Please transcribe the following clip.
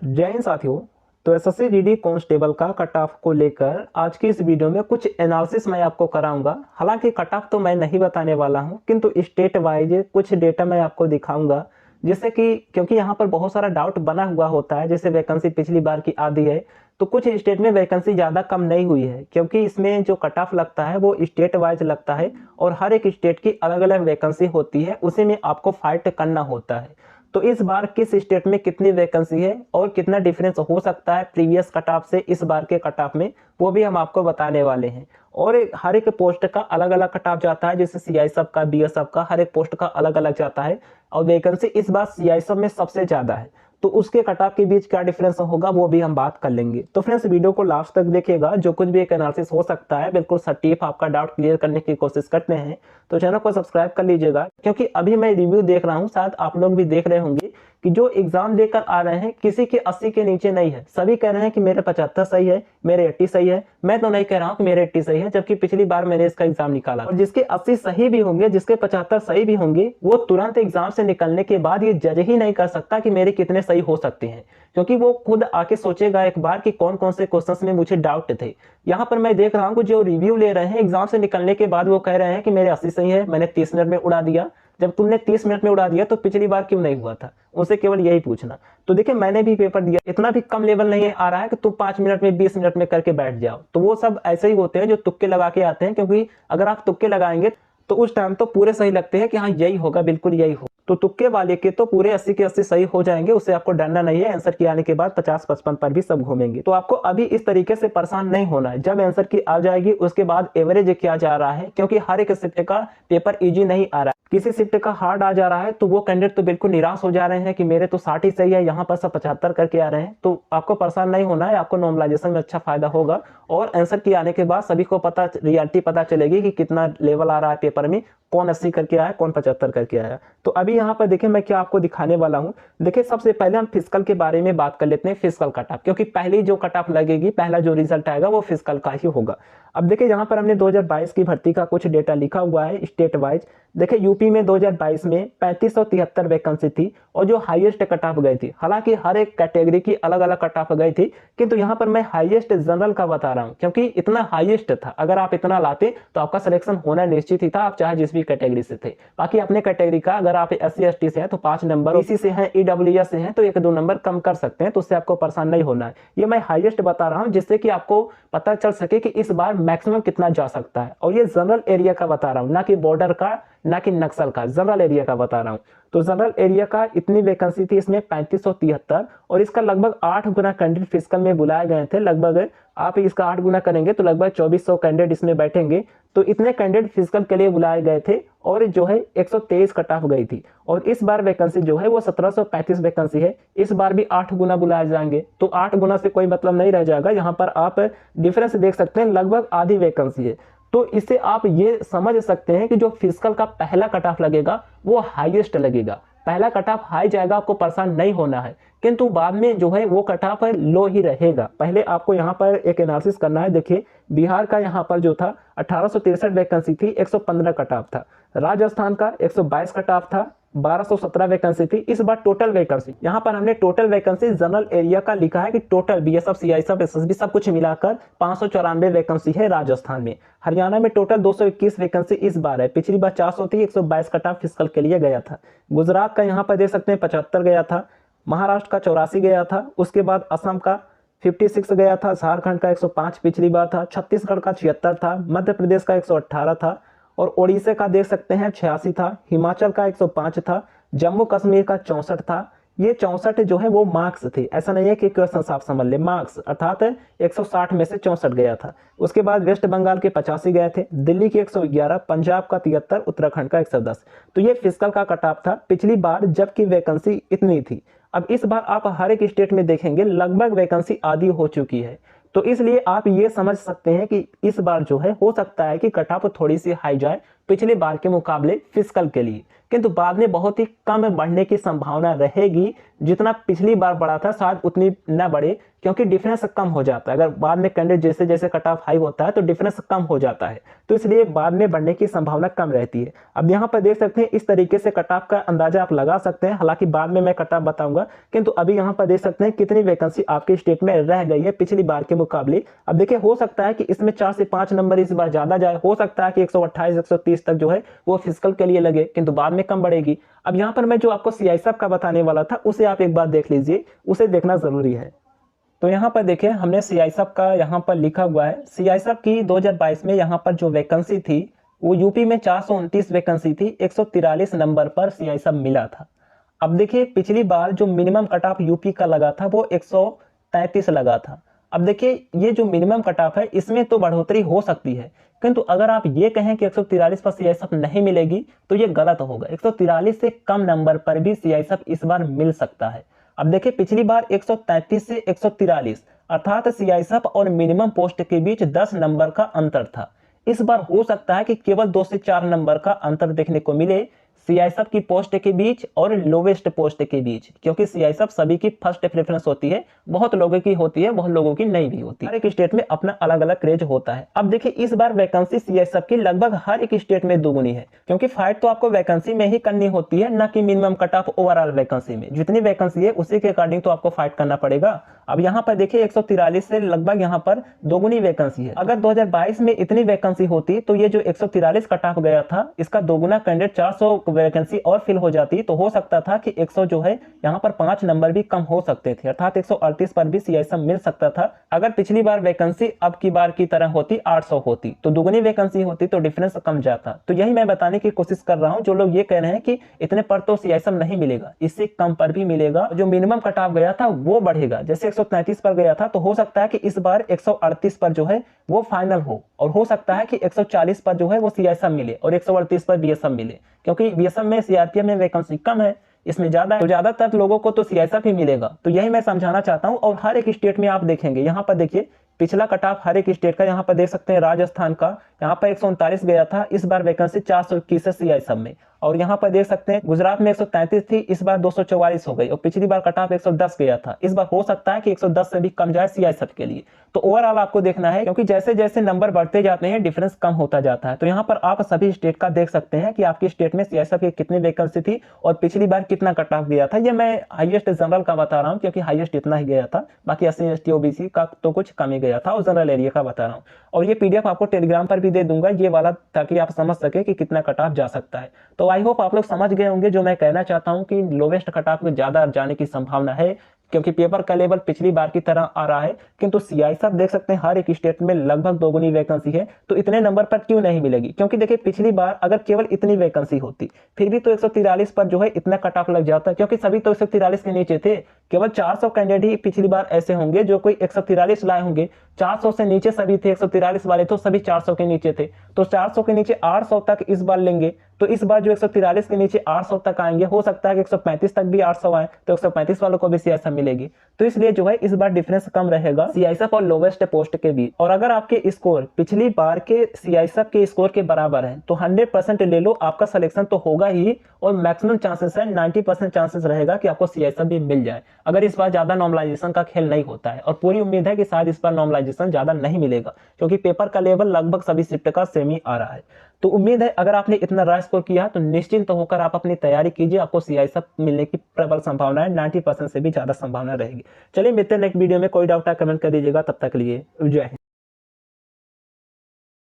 जय हिंद साथियों। तो एसएससी जीडी कांस्टेबल का कट ऑफ को लेकर आज की इस वीडियो में कुछ एनालिसिस मैं आपको कराऊंगा। हालांकि कट ऑफ तो मैं नहीं बताने वाला हूं, किंतु स्टेट वाइज कुछ डेटा मैं आपको दिखाऊंगा, जिससे कि क्योंकि यहाँ पर बहुत सारा डाउट बना हुआ होता है। जैसे वैकेंसी पिछली बार की आधी है, तो कुछ स्टेट में वैकेंसी ज़्यादा कम नहीं हुई है, क्योंकि इसमें जो कट ऑफ लगता है वो स्टेट वाइज लगता है और हर एक स्टेट की अलग अलग वैकेंसी होती है, उसी में आपको फाइट करना होता है। तो इस बार किस स्टेट में कितनी वैकेंसी है और कितना डिफरेंस हो सकता है प्रीवियस कट ऑफ से इस बार के कट ऑफ में, वो भी हम आपको बताने वाले हैं। और हर एक पोस्ट का अलग अलग कट ऑफ जाता है, जैसे सीआई सब का, बीएसएफ का, हर एक पोस्ट का अलग अलग जाता है। और वैकेंसी इस बार सीआई सब में सबसे ज्यादा है, तो उसके कट ऑफ के बीच क्या डिफरेंस होगा वो भी हम बात कर लेंगे। तो फ्रेंड्स, वीडियो को लास्ट तक देखिएगा, जो कुछ भी एक एनालिसिस हो सकता है बिल्कुल सटीक आपका डाउट क्लियर करने की कोशिश करते हैं। तो चैनल को सब्सक्राइब कर लीजिएगा, क्योंकि अभी मैं रिव्यू देख रहा हूँ, शायद आप लोग भी देख रहे होंगे कि जो एग्जाम देकर आ रहे हैं किसी के 80 के नीचे नहीं है। सभी कह रहे हैं कि मेरे 75 सही है, मेरे 80 सही है। मैं तो नहीं कह रहा हूं कि मेरे 80 सही है, जबकि पिछली बार मैंने इसका एग्जाम निकाला। और जिसके 80 सही भी होंगे, जिसके 75 सही भी होंगे, वो तुरंत एग्जाम से निकलने के बाद ये जज ही नहीं कर सकता कि मेरे कितने सही हो सकते हैं, क्योंकि वो खुद आके सोचेगा एक बार कि कौन कौन से क्वेश्चंस में मुझे डाउट थे। यहाँ पर मैं देख रहा हूँ जो रिव्यू ले रहे हैं एग्जाम से निकलने के बाद, वो कह रहे हैं कि मेरे 80 सही है, मैंने 30 मिनट में उड़ा दिया। जब तुमने 30 मिनट में उड़ा दिया तो पिछली बार क्यों नहीं हुआ था, उनसे केवल यही पूछना। तो देखिए, मैंने भी पेपर दिया, इतना भी कम लेवल नहीं आ रहा है कि तुम 5 मिनट में 20 मिनट में करके बैठ जाओ। तो वो सब ऐसे ही होते हैं जो तुक्के लगा के आते हैं, क्योंकि अगर आप तुक्के लगाएंगे तो उस टाइम तो पूरे सही लगते हैं कि हाँ यही होगा, बिल्कुल यही हो। तो तुक्के वाले के तो पूरे 80 के 80 सही हो जाएंगे, उससे आपको डरना नहीं है। आंसर की आने के बाद 50-55 पर भी सब घूमेंगे। तो आपको अभी इस तरीके से परेशान नहीं होना है। जब आंसर की आ जाएगी उसके बाद एवरेज किया जा रहा है, क्योंकि हर एक शिफ्ट का पेपर इजी नहीं आ रहा है। किसी शिफ्ट का हार्ड आ जा रहा है तो वो कैंडिडेट तो बिल्कुल निराश हो जा रहे हैं कि मेरे तो 60 ही सही है, यहाँ पर सब 75 करके आ रहे हैं। तो आपको परेशान नहीं होना है, आपको नॉर्मलाइजेशन में अच्छा फायदा होगा। और आंसर की आने के बाद सभी को पता, रियलिटी पता चलेगी कि कितना लेवल आ रहा है पेपर में, कौन 80 करके आया, कौन 75 करके आया। तो अभी यहाँ पर देखिए मैं क्या आपको दिखाने वाला हूँ। देखिए, सबसे पहले हम फिजिकल के बारे में बात कर लेते हैं, फिजिकल कट ऑफ, क्योंकि पहली जो कट ऑफ लगेगी, पहला जो रिजल्ट आएगा वो फिजिकल का ही होगा। अब देखिए, यहाँ पर हमने 2022 की भर्ती का कुछ डेटा लिखा हुआ है स्टेट वाइज। देखिए, यूपी में 2022 में 3573 वैकेंसी थी और जो हाईएस्ट कट ऑफ गई थी। हालांकि हर एक कैटेगरी की अलग अलग कट ऑफ गई थी, किंतु यहाँ पर मैं हाईएस्ट जनरल का बता रहा हूँ, क्योंकि इतना हाईएस्ट था। अगर आप इतना लाते तो आपका सिलेक्शन होना निश्चित ही था, आप चाहे जिस भी कैटेगरी से थे। बाकी अपने कैटेगरी का अगर आप SC/ST से हैं तो 5 नंबर, इसी से हैं EWS से हैं तो 1-2 नंबर कम कर सकते हैं, तो उससे आपको परेशान नहीं होना है। ये मैं हाईएस्ट बता रहा हूँ जिससे कि आपको पता चल सके कि इस बार मैक्सिमम कितना जा सकता है। और ये जनरल एरिया का बता रहा हूँ, ना कि बॉर्डर का, ना कि नक्सल का, जनरल एरिया का बता रहा हूँ। तो जनरल एरिया का इतनी वैकेंसी थी इसमें 3573, और इसका लगभग 8 गुना कैंडिडेट फिजिकल में बुलाए गए थे। लगभग आप इसका 8 गुना करेंगे तो लगभग 2400 कैंडिडेट इसमें बैठेंगे। तो इतने कैंडिडेट फिजिकल के लिए बुलाए गए थे और जो है 123 कट ऑफ गई थी। और इस बार वैकेंसी जो है वो 1735 वैकेंसी है, इस बार भी 8 गुना बुलाए जाएंगे। तो 8 गुना से कोई मतलब नहीं रह जाएगा। यहाँ पर आप डिफरेंस देख सकते हैं, लगभग आधी वैकेंसी है। तो इससे आप ये समझ सकते हैं कि जो फिजिकल का पहला कट ऑफ लगेगा वो हाईएस्ट लगेगा। पहला कट ऑफ हाई जाएगा, आपको परेशान नहीं होना है, किंतु बाद में जो है वो कट ऑफ लो ही रहेगा। पहले आपको यहाँ पर एक एनालिसिस करना है। देखिए, बिहार का यहाँ पर जो था 1863 वैकेंसी थी, 115 कट ऑफ था। राजस्थान का 122 कट ऑफ था, 1217 वैकेंसी थी। इस बार टोटल वैकेंसी, यहाँ पर हमने टोटल वैकेंसी जनरल एरिया का लिखा है कि टोटल बीएसएफ, सीआईएसएफ, एसएसबी सब कुछ मिलाकर 594 वैकेंसी है राजस्थान में। हरियाणा में टोटल 221 वैकेंसी इस बार है, पिछली बार 400 थी, 122 कट ऑफ फिजिकल के लिए गया था। गुजरात का यहाँ पर देख सकते हैं 75 गया था, महाराष्ट्र का 84 गया था, उसके बाद असम का 56 गया था, झारखंड का 105 पिछली बार था, छत्तीसगढ़ का 76 था, मध्य प्रदेश का 118 था, और ओडिशा का देख सकते हैं 86 था, हिमाचल का 105 था, जम्मू कश्मीर का 64 था। ये 64 जो है वो मार्क्स थे, ऐसा नहीं है कि क्वेश्चन आप समझ ले, मार्क्स, अर्थात 160 में से 64 गया था। उसके बाद वेस्ट बंगाल के 85 गए थे, दिल्ली के 111, पंजाब का 73, उत्तराखंड का 110। तो ये फिजिकल का कट ऑफ था पिछली बार जबकि वैकेंसी इतनी थी। अब इस बार आप हर एक स्टेट में देखेंगे लगभग वैकेंसी आधी हो चुकी है। तो इसलिए आप ये समझ सकते हैं कि इस बार जो है हो सकता है कि कट ऑफ थोड़ी सी हाई जाए, पिछली बार के मुकाबले फिजिकल के लिए, किंतु बाद में बहुत ही कम बढ़ने की संभावना रहेगी। जितना पिछली बार बढ़ा था शायद उतनी न बढ़े, क्योंकि डिफरेंस कम हो जाता है। अगर बाद में कैंडिडेट जैसे जैसे कट ऑफ हाई होता है तो डिफरेंस कम हो जाता है, तो इसलिए बाद में बढ़ने की संभावना कम रहती है। अब यहाँ पर देख सकते हैं इस तरीके से कट ऑफ का अंदाजा आप लगा सकते हैं, हालांकि बाद में मैं कट ऑफ बताऊंगा। किंतु अभी यहाँ पर देख सकते हैं कितनी वैकेंसी आपके स्टेट में रह गई है पिछली बार के मुकाबले। अब देखिए, हो सकता है कि इसमें 4 से 5 नंबर इस बार ज्यादा जाए, हो सकता है कि 128 130 तक जो है वो फिजिकल के लिए लगे, किंतु बाद में कम बढ़ेगी। अब यहाँ पर मैं जो आपको सीआईएसएफ का बताने वाला था उसे आप एक बार देख लीजिए, उसे देखना जरूरी है। तो यहाँ पर देखिए, हमने सीआईएसएफ का यहाँ पर लिखा हुआ है। सीआईएसएफ की 2022 में यहाँ पर जो वैकेंसी थी वो यूपी में 429 वैकेंसी थी, 143 नंबर पर सीआईएसएफ मिला था। अब देखिए, पिछली बार जो मिनिमम कट ऑफ यूपी का लगा था वो 133 लगा था। अब देखिए, ये जो मिनिमम कट ऑफ है इसमें तो बढ़ोतरी हो सकती है, किंतु अगर आप ये कहें कि 143 पर सीआईएसएफ नहीं मिलेगी तो ये गलत होगा। 143 से कम नंबर पर भी सीआईएसएफ इस बार मिल सकता है। अब देखिए, पिछली बार 133 से 143 अर्थात सीआईएसएफ और मिनिमम पोस्ट के बीच 10 नंबर का अंतर था। इस बार हो सकता है कि केवल 2 से 4 नंबर का अंतर देखने को मिले सीआईएसएफ की पोस्ट के बीच और लोवेस्ट पोस्ट के बीच, क्योंकि सीआईएसएफ सभी की फर्स्ट प्रेफरेंस होती है, बहुत लोगों की होती है, बहुत लोगों की नहीं भी होती है। हर एक स्टेट में अपना अलग अलग क्रेज होता है। अब देखिए, इस बार वैकेंसी सीआईएसएफ की लगभग हर एक स्टेट में दुगुनी है, क्योंकि फाइट तो आपको वैकेंसी में ही करनी होती है, न कि minimum cut off overall vacancy में। जितनी वैकेंसी है उसी के अकॉर्डिंग तो आपको फाइट करना पड़ेगा। अब यहाँ पर देखिए, 143 से लगभग यहाँ पर दोगुनी वैकेंसी है। अगर 2022 में इतनी वैकेंसी होती तो ये जो 143 कट ऑफ गया था इसका दोगुना कैंडिडेट 400 वैकेंसी और फिल हो जाती, तो हो सकता था कि 100 जो है यहाँ पर 5 नंबर भी कम हो सकते थे, अर्थात 138 पर भी सीआईएसएफ मिल सकता था। अगर पिछली बार वैकेंसी अब की बार की तरह होती 800 होती, तो दुगुनी वैकेंसी होती तो डिफरेंस कम जाता। तो यही मैं बताने की कोशिश कर रहा हूँ। जो लोग ये कह रहे हैं कि इतने पर तो सीआईएसएफ नहीं मिलेगा, इससे कम पर भी मिलेगा। जो मिनिमम कट ऑफ गया था वो बढ़ेगा, जैसे 133 पर गया था तो हो सकता है कि इस बार 138 पर जो है वो फाइनल हो, और हो सकता है कि 140 पर जो है वो सीआईएसएफ मिले और 138 पर बीएसएफ मिले, क्योंकि बीएसएफ में सीआरपीएफ में वैकेंसी कम है, इसमें ज्यादा है, तो ज्यादातर लोगों को तो सीआईएसएफ ही मिलेगा। तो यही मैं समझाना चाहता हूं। और हर एक स्टेट में आप देखेंगे, यहाँ पर देखिए पिछला कट ऑफ हर एक स्टेट का, यहाँ पर देख सकते हैं राजस्थान का यहाँ पर 139 गया था, इस बार वैकेंसी 421 है सीआईएसएफ में। और यहाँ पर देख सकते हैं गुजरात में 133 थी, इस बार 244 हो गई, और पिछली बार कट ऑफ 110 गया था, इस बार हो सकता है कि 110 से भी कम जाए सीआईएसएफ के लिए। तो ओवरऑल आपको देखना है, क्योंकि जैसे जैसे नंबर बढ़ते जाते हैं डिफरेंस कम होता जाता है। तो यहाँ पर आप सभी स्टेट का देख सकते हैं कि आपकी स्टेट में सीआईएसएफ की कितनी वैकेंसी थी और पिछली बार कितना कट ऑफ गया था। ये मैं हाईएस्ट जनरल का बता रहा हूँ, क्योंकि हाईएस्ट इतना ही गया था, बाकी एससी एसटी ओबीसी का तो कुछ कम ही गया था, और जनरल एरिया का बता रहा हूँ। और ये पीडीएफ आपको टेलीग्राम पर भी दे दूंगा ये वाला, ताकि आप समझ सके कि कितना कट ऑफ जा सकता है। तो आई होप आप लोग समझ गए होंगे जो मैं कहना चाहता हूं कि लोवेस्ट कट ऑफ में ज्यादा जाने की संभावना है, क्योंकि पेपर का लेवल पिछली बार की तरह आ रहा है। किंतु सीआईएसएफ देख सकते हैं हर एक स्टेट में लगभग दोगुनी वैकेंसी है, तो इतने नंबर पर क्यों नहीं मिलेगी? क्योंकि देखिए, पिछली बार अगर केवल इतनी वैकेंसी होती फिर भी तो 143 पर जो है इतना कट ऑफ लग जाता है, क्योंकि सभी तो 143 के नीचे थे। केवल 400 कैंडिडेट ही पिछली बार ऐसे होंगे जो कोई 143 लाए होंगे, 400 से नीचे सभी थे, 143 वाले तो सभी 400 के नीचे थे। तो 400 के नीचे 800 तक इस बार लेंगे, तो इस बार जो 143 के नीचे 800 तक आएंगे, हो सकता है कि 135 तक भी 800 आए, तो 135 वालों को भी सीआईएसएफ मिलेगी। तो इसलिए जो है इस बार डिफरेंस कम रहेगा सीआईएसएफ और लोवेस्ट पोस्ट के बीच। और अगर आपके स्कोर पिछली बार के सीआईएसएफ के स्कोर के बराबर है तो 100% ले लो, आपका सिलेक्शन तो होगा ही, और मैक्सिमम चांसेस है 90% चांसेस रहेगा कि आपको सीआईएसएफ भी मिल जाए, अगर इस बार ज्यादा नॉर्मलाइजेशन का खेल नहीं होता है। और पूरी उम्मीद है कि शायद इस बार नॉर्मलाइजेशन ज्यादा नहीं मिलेगा, क्योंकि पेपर का लेवल लगभग सभी शिफ्ट का सेम ही आ रहा है। तो उम्मीद है अगर आपने इतना राय स्कोर किया तो निश्चिंत होकर आप अपनी तैयारी कीजिए, आपको सीआईएसएफ मिलने की प्रबल संभावना है, 90% से भी ज्यादा संभावना रहेगी। चलिए मिलते हैं नेक्स्ट वीडियो में। कोई डाउट है कमेंट कर दीजिएगा, तब तक के लिए जय हिंद।